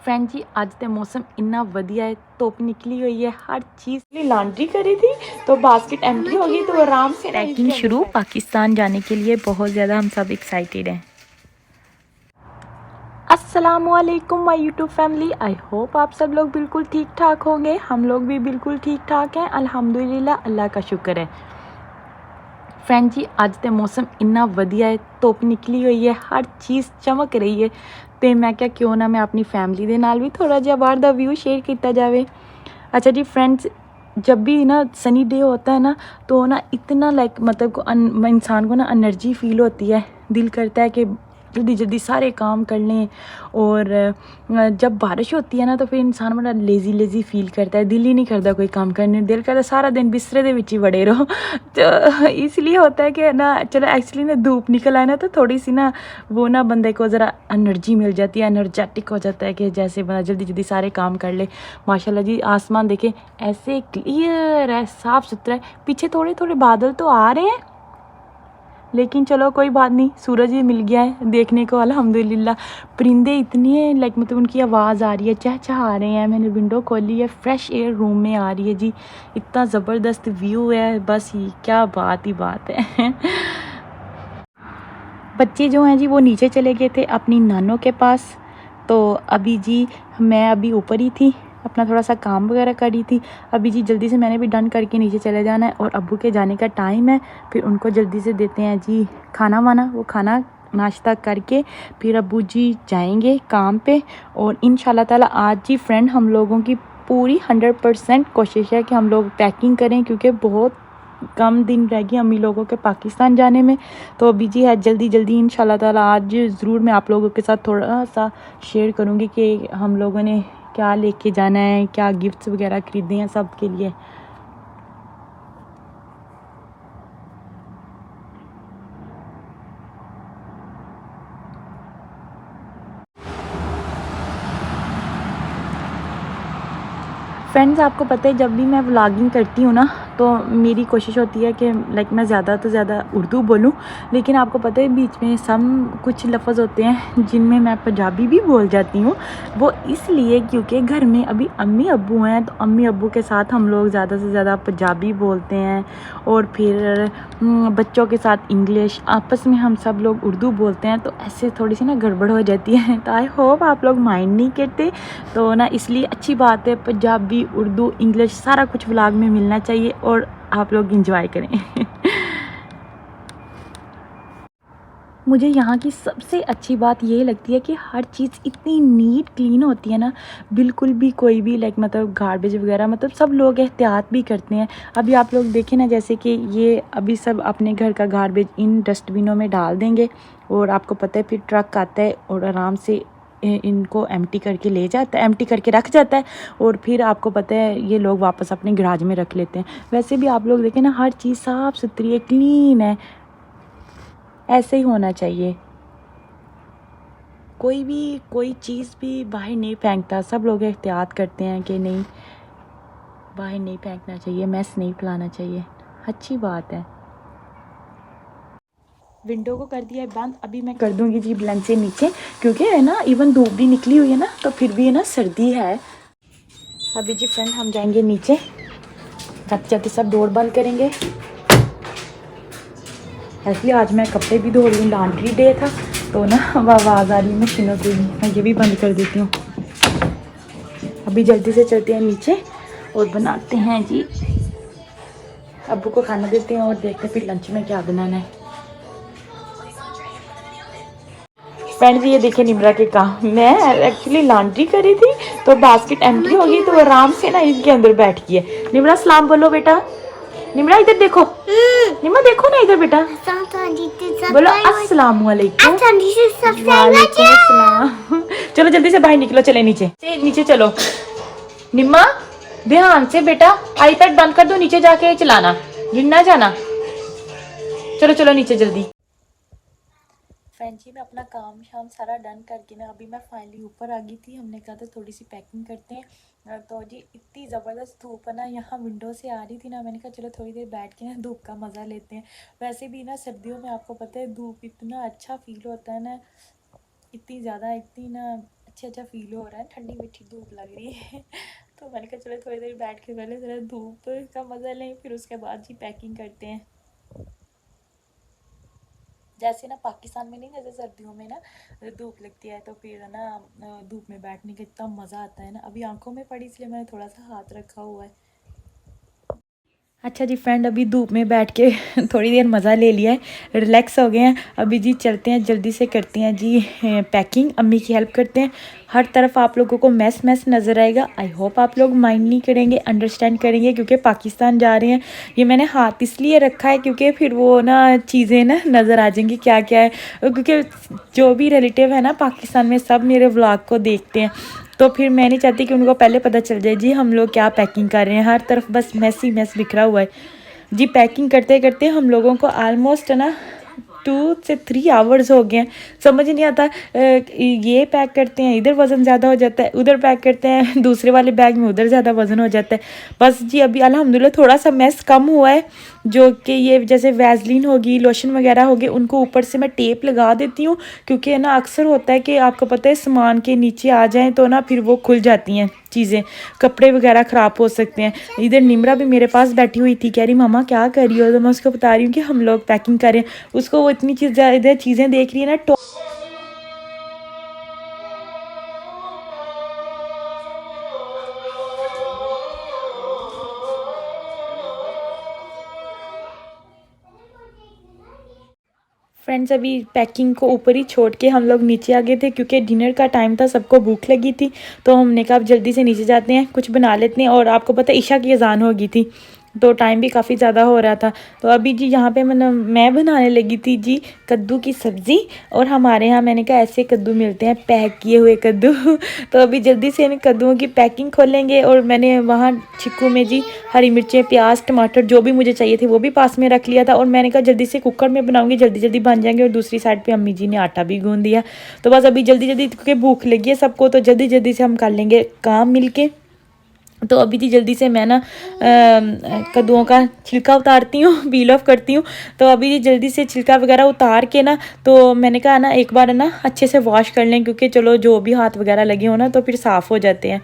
Friend जी अज तो मौसम इन्ना वधिया है, धुप निकली हुई है, हर चीज़ लॉन्ड्री करी थी तो बास्केट एम्प्टी हो गई तो आराम से पैकिंग शुरू। पाकिस्तान जाने के लिए बहुत ज़्यादा हम सब एक्साइटेड हैं। अस्सलामुअलैकुम my YouTube family, I hope आप सब लोग बिल्कुल ठीक ठाक होंगे। हम लोग भी बिल्कुल ठीक ठाक हैं, अल्हम्दुलिल्लाह, अल्लाह का शुक्र है। फ्रेंड जी अज तो मौसम इन्ना वधिया है, धुप निकली हुई है, हर चीज़ चमक रही है। तो मैं क्या क्यों ना मैं अपनी फैमिली के नाल भी थोड़ा जिहा बाहर दा व्यू शेयर किया जाए। अच्छा जी फ्रेंड्स, जब भी ना सनी डे होता है ना तो ना इतना मतलब इंसान को ना एनर्जी फील होती है, दिल करता है कि जल्दी जल्दी सारे काम कर लें। और जब बारिश होती है ना तो फिर इंसान बड़ा लेज़ी लेज़ी फील करता है, दिल ही नहीं करता कोई काम करने, दिल करता सारा दिन बिस्तरे दे विच ही बड़े रहो। तो इसलिए होता है कि ना चलो एक्चुअली ना धूप निकल आए ना तो थोड़ी सी ना वो ना बंदे को ज़रा एनर्जी मिल जाती है, एनर्जेटिक हो जाता है कि जैसे बंदा जल्दी जल्दी सारे काम कर ले। माशाल्लाह जी आसमान देखें ऐसे क्लियर है, साफ़ सुथरा है। पीछे थोड़े थोड़े बादल तो आ रहे हैं लेकिन चलो कोई बात नहीं, सूरज भी मिल गया है देखने को अल्हम्दुलिल्लाह। परिंदे इतनी मतलब उनकी आवाज़ आ रही है, चहचहा रहे हैं। मैंने विंडो खोली है, फ्रेश एयर रूम में आ रही है जी, इतना ज़बरदस्त व्यू है, बस ही क्या बात ही बात है। बच्चे जो हैं जी वो नीचे चले गए थे अपनी नानों के पास। तो अभी जी मैं अभी ऊपर ही थी, अपना थोड़ा सा काम वगैरह कर रही थी। अभी जी जल्दी से मैंने भी डन करके नीचे चले जाना है और अब्बू के जाने का टाइम है। फिर उनको जल्दी से देते हैं जी खाना वाना, वो खाना नाश्ता करके फिर अब्बू जी जाएंगे काम पे। और इंशाल्लाह ताला आज जी फ्रेंड हम लोगों की पूरी 100% कोशिश है कि हम लोग पैकिंग करें, क्योंकि बहुत कम दिन रह गए अम्मी लोगों के पाकिस्तान जाने में। तो अभी जी है जल्दी जल्दी इंशाल्लाह ताला आज ज़रूर मैं आप लोगों के साथ थोड़ा सा शेयर करूँगी कि हम लोगों ने क्या लेके जाना है, क्या गिफ्ट्स वगैरह ख़रीदे हैं सब के लिए। फ्रेंड्स आपको पता है जब भी मैं व्लॉगिंग करती हूँ ना तो मेरी कोशिश होती है कि मैं ज़्यादा तो ज़्यादा उर्दू बोलूँ, लेकिन आपको पता है बीच में सब कुछ लफ्ज़ होते हैं जिनमें मैं पंजाबी भी बोल जाती हूँ। वो इसलिए क्योंकि घर में अभी अम्मी अब्बू हैं तो अम्मी अब्बू के साथ हम लोग ज़्यादा से ज़्यादा पंजाबी बोलते हैं और फिर बच्चों के साथ इंग्लिश, आपस में हम सब लोग उर्दू बोलते हैं। तो ऐसे थोड़ी सी ना गड़बड़ हो जाती है, तो आई होप आप लोग माइंड नहीं करते। तो ना इसलिए अच्छी बात है, पंजाबी उर्दू इंग्लिश सारा कुछ व्लॉग में मिलना चाहिए और आप लोग इंजॉय करें। मुझे यहाँ की सबसे अच्छी बात ये लगती है कि हर चीज़ इतनी नीट क्लीन होती है ना, बिल्कुल भी कोई भी मतलब गार्बेज वगैरह मतलब सब लोग एहतियात भी करते हैं। अभी आप लोग देखें ना जैसे कि ये अभी सब अपने घर का गार्बेज इन डस्टबिनों में डाल देंगे और आपको पता है फिर ट्रक आता है और आराम से इनको एम्प्टी करके ले जाता है, एम्प्टी करके रख जाता है और फिर आपको पता है ये लोग वापस अपने गराज में रख लेते हैं। वैसे भी आप लोग देखें ना हर चीज़ साफ़ सुथरी है, क्लीन है, ऐसे ही होना चाहिए। कोई चीज़ भी बाहर नहीं फेंकता, सब लोग एहतियात करते हैं कि नहीं बाहर नहीं फेंकना चाहिए, मैस नहीं फैलाना चाहिए, अच्छी बात है। विंडो को कर दिया है बंद, अभी मैं कर दूंगी जी ब्लेंड से नीचे, क्योंकि है ना इवन धूप भी निकली हुई है ना तो फिर भी है ना सर्दी है। अभी जी फ्रेंड हम जाएंगे नीचे, जाते जाते सब डोर बंद करेंगे। एक्चुअली आज मैं कपड़े भी धो रही हूँ, लॉन्ड्री डे था तो ना आवाज़ आ रही है मशीनों की, मैं ये भी बंद कर देती हूँ। अभी जल्दी से चलते हैं नीचे और बनाते हैं जी, अब्बू को खाना देते हैं और देखते हैं फिर लंच में क्या बनाना है। फ्रेंड्स ये देखिए निमरा के काम, मैं एक्चुअली लॉन्ड्री करी थी तो बास्केट एम्प्टी हो गई तो आराम से ना इनके अंदर बैठ गई है। निमरा सलाम बोलो बेटा, निमरा इधर देखो, निमरा देखो ना इधर बेटा, बोलो अस्सलाम वालेकुम। वालेकुम अस्सलाम। चलो जल्दी से बाहर निकलो, चले नीचे नीचे चलो। निम्मा ध्यान से बेटा, आईपैड बंद कर दो, नीचे जाके चलाना, गिर ना जाना। चलो चलो नीचे जल्दी। फ्रेंड जी मैं अपना काम शाम सारा डन करके ना अभी मैं फाइनली ऊपर आ गई थी। हमने कहा था थोड़ी सी पैकिंग करते हैं, तो जी इतनी ज़बरदस्त धूप है ना, यहाँ विंडो से आ रही थी ना, मैंने कहा चलो थोड़ी देर बैठ के ना धूप का मज़ा लेते हैं। वैसे भी ना सर्दियों में आपको पता है धूप इतना अच्छा फील होता है ना, इतनी ज़्यादा इतनी ना अच्छा फील हो रहा है, ठंडी मीठी धूप लग रही है। तो मैंने कहा चलो थोड़ी देर बैठ के पहले ज़रा धूप का मज़ा लें, फिर उसके बाद जी पैकिंग करते हैं। जैसे ना पाकिस्तान में नहीं, जैसे सर्दियों में ना धूप लगती है तो फिर है ना धूप में बैठने का इतना मज़ा आता है ना। अभी आंखों में पड़ी इसलिए मैंने थोड़ा सा हाथ रखा हुआ है। अच्छा जी फ्रेंड, अभी धूप में बैठ के थोड़ी देर मज़ा ले लिया है, रिलैक्स हो गए हैं। अभी जी चलते हैं, जल्दी से करते हैं जी पैकिंग, अम्मी की हेल्प करते हैं। हर तरफ आप लोगों को मैस मैस नज़र आएगा। आई होप आप लोग माइंड नहीं करेंगे, अंडरस्टैंड करेंगे, क्योंकि पाकिस्तान जा रहे हैं। ये मैंने हाथ इसलिए रखा है क्योंकि फिर वो ना चीज़ें ना नज़र आ जाएंगी क्या क्या है, क्योंकि जो भी रिलेटिव है ना पाकिस्तान में सब मेरे व्लॉग को देखते हैं। तो फिर मैं नहीं चाहती कि उनको पहले पता चल जाए जी हम लोग क्या पैकिंग कर रहे हैं। हर तरफ बस मैस ही मैस बिखरा हुआ है जी। पैकिंग करते करते हम लोगों को आलमोस्ट ना 2 से 3 आवर्स हो गए हैं। समझ नहीं आता, ये पैक करते हैं इधर वज़न ज़्यादा हो जाता है, उधर पैक करते हैं दूसरे वाले बैग में उधर ज़्यादा वज़न हो जाता है। बस जी अभी अल्हम्दुलिल्लाह थोड़ा सा मैस कम हुआ है, जो कि ये जैसे वैसलीन होगी, लोशन वगैरह होगी, उनको ऊपर से मैं टेप लगा देती हूँ, क्योंकि ना अक्सर होता है कि आपको पता है सामान के नीचे आ जाएँ तो ना फिर वो खुल जाती हैं चीज़ें, कपड़े वगैरह ख़राब हो सकते हैं। इधर निमरा भी मेरे पास बैठी हुई थी, कह रही मामा क्या कर रही हो, तो मैं उसको बता रही हूँ कि हम लोग पैकिंग करें। उसको वो इतनी ज़्यादा चीज़ें देख रही है ना। फ्रेंड्स अभी पैकिंग को ऊपर ही छोड़ के हम लोग नीचे आ गए थे, क्योंकि डिनर का टाइम था, सबको भूख लगी थी। तो हमने कहा अब जल्दी से नीचे जाते हैं, कुछ बना लेते हैं। और आपको पता है ईशा की अजान हो गई थी, तो टाइम भी काफ़ी ज़्यादा हो रहा था। तो अभी जी यहाँ पे मैं बनाने लगी थी जी कद्दू की सब्ज़ी। और हमारे यहाँ मैंने कहा ऐसे कद्दू मिलते हैं, पैक किए हुए कद्दू। तो अभी जल्दी से इन कद्दूओं की पैकिंग खोलेंगे। और मैंने वहाँ छिक्कू में जी हरी मिर्चें, प्याज, टमाटर जो भी मुझे चाहिए थे वो भी पास में रख लिया था। और मैंने कहा जल्दी से कुकर में बनाऊंगी, जल्दी जल्दी बन जाएंगे। और दूसरी साइड पे अम्मी जी ने आटा भी गूंद दिया। तो बस अभी जल्दी जल्दी, क्योंकि भूख लगी है सबको, तो जल्दी जल्दी से हम कर लेंगे काम मिलके। तो अभी जी जल्दी से मैं ना कद्दूओं का छिलका उतारती हूँ, पील ऑफ करती हूँ। तो अभी जी जल्दी से छिलका वगैरह उतार के ना, तो मैंने कहा ना एक बार ना अच्छे से वॉश कर लें, क्योंकि चलो जो भी हाथ वगैरह लगे हो ना तो फिर साफ़ हो जाते हैं।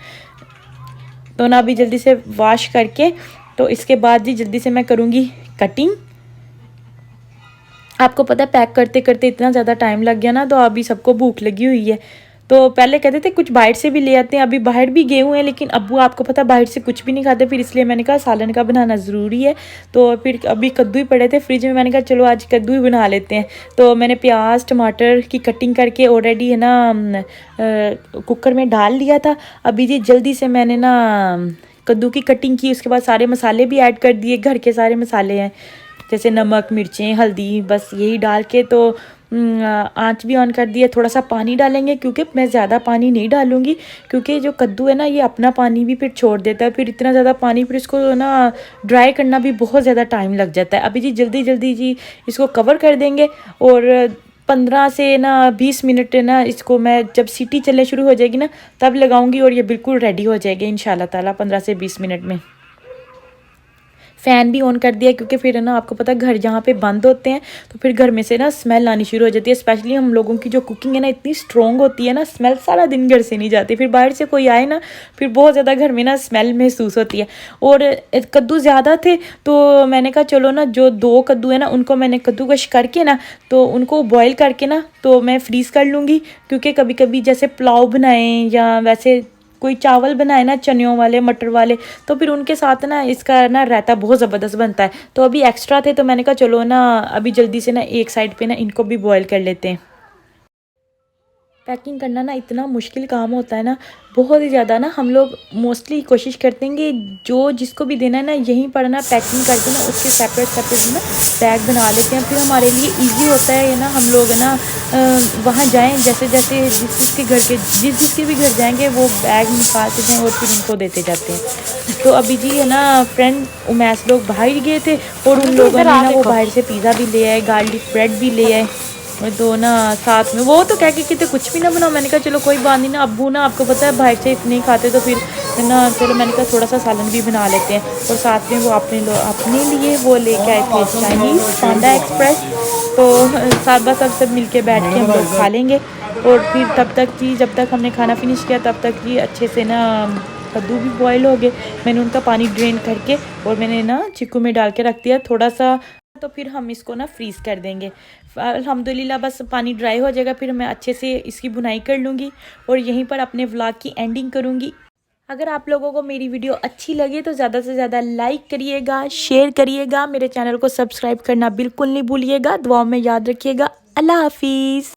तो ना अभी जल्दी से वॉश करके, तो इसके बाद जी जल्दी से मैं करूँगी कटिंग। आपको पता है पैक करते करते इतना ज़्यादा टाइम लग गया ना, तो अभी सबको भूख लगी हुई है। तो पहले कहते थे कुछ बाहर से भी ले आते हैं, अभी बाहर भी गए हुए हैं, लेकिन अब्बू आपको पता है बाहर से कुछ भी नहीं खाते। फिर इसलिए मैंने कहा सालन का बनाना ज़रूरी है। तो फिर अभी कद्दू ही पड़े थे फ्रिज में, मैंने कहा चलो आज कद्दू ही बना लेते हैं। तो मैंने प्याज टमाटर की कटिंग करके ऑलरेडी है ना कुकर में डाल लिया था। अभी जी जल्दी से मैंने ना कद्दू की कटिंग की, उसके बाद सारे मसाले भी ऐड कर दिए, घर के सारे मसाले हैं जैसे नमक, मिर्चें, हल्दी, बस यही डाल के तो आँच भी ऑन कर दिया। थोड़ा सा पानी डालेंगे, क्योंकि मैं ज़्यादा पानी नहीं डालूँगी, क्योंकि जो कद्दू है ना ये अपना पानी भी फिर छोड़ देता है। फिर इतना ज़्यादा पानी, फिर इसको ना ड्राई करना भी बहुत ज़्यादा टाइम लग जाता है। अभी जी जल्दी जल्दी जी इसको कवर कर देंगे। और 15 से ना 20 मिनट ना इसको मैं, जब सीटी चलने शुरू हो जाएगी ना तब लगाऊंगी, और ये बिल्कुल रेडी हो जाएगी इंशाल्लाह ताला 15 से 20 मिनट में। फ़ैन भी ऑन कर दिया, क्योंकि फिर है ना आपको पता है घर जहाँ पे बंद होते हैं तो फिर घर में से ना स्मेल आनी शुरू हो जाती है। स्पेशली हम लोगों की जो कुकिंग है ना इतनी स्ट्रॉन्ग होती है ना, स्मेल सारा दिन घर से नहीं जाती। फिर बाहर से कोई आए ना फिर बहुत ज़्यादा घर में ना स्मेल महसूस होती है। और कद्दू ज़्यादा थे तो मैंने कहा चलो ना जो 2 कद्दू है ना उनको मैंने कद्दूकश करके ना तो उनको बॉयल करके ना तो मैं फ्रीज़ कर लूँगी, क्योंकि कभी कभी जैसे पुलाव बनाएं या वैसे कोई चावल बनाए ना चनों वाले, मटर वाले, तो फिर उनके साथ ना इसका ना रायता बहुत ज़बरदस्त बनता है। तो अभी एक्स्ट्रा थे तो मैंने कहा चलो ना अभी जल्दी से ना एक साइड पे ना इनको भी बॉयल कर लेते हैं। पैकिंग करना ना इतना मुश्किल काम होता है ना, बहुत ही ज़्यादा ना। हम लोग मोस्टली कोशिश करते हैं कि जो जिसको भी देना है ना यहीं पर ना पैकिंग करके ना उसके सेपरेट सेपरेट ना बैग बना लेते हैं। फिर हमारे लिए इजी होता है ना, हम लोग है ना वहाँ जाएं, जैसे जैसे जिसके भी घर जाएंगे वो बैग निकालते जाएँ और फिर उनको देते जाते हैं। तो अभी जी है ना फ्रेंड उमैस लोग बाहर गए थे और उन लोगों ने ना वो बाहर से पिज़्ज़ा भी ले आए, गार्लिक ब्रेड भी ले आए। और दो ना साथ में वो तो कह के कितने कुछ भी ना बनाओ। मैंने कहा चलो कोई बात नहीं ना, अब्बू ना आपको पता है बाहर से इतने ही खाते तो फिर ना चलो मैंने कहा थोड़ा सा सालन भी बना लेते हैं। और साथ में वो अपने लिए वो लेके आए थे चाइनीज़ पांडा एक्सप्रेस। तो साथ बस सब मिल के बैठ के हम लोग खा लेंगे। और फिर तब तक जी जब तक हमने खाना फिनिश किया तब तक जी अच्छे से ना कद्दू भी बॉयल हो गए। मैंने उनका पानी ड्रेन करके और मैंने ना चिक्कू में डाल के रख दिया थोड़ा सा, तो फिर हम इसको ना फ्रीज़ कर देंगे। अल्हम्दुलिल्लाह बस पानी ड्राई हो जाएगा, फिर मैं अच्छे से इसकी बुनाई कर लूँगी और यहीं पर अपने व्लॉग की एंडिंग करूँगी। अगर आप लोगों को मेरी वीडियो अच्छी लगे तो ज़्यादा से ज़्यादा लाइक करिएगा, शेयर करिएगा, मेरे चैनल को सब्सक्राइब करना बिल्कुल नहीं भूलिएगा। दुआओं में याद रखिएगा। अल्लाह हाफिज़।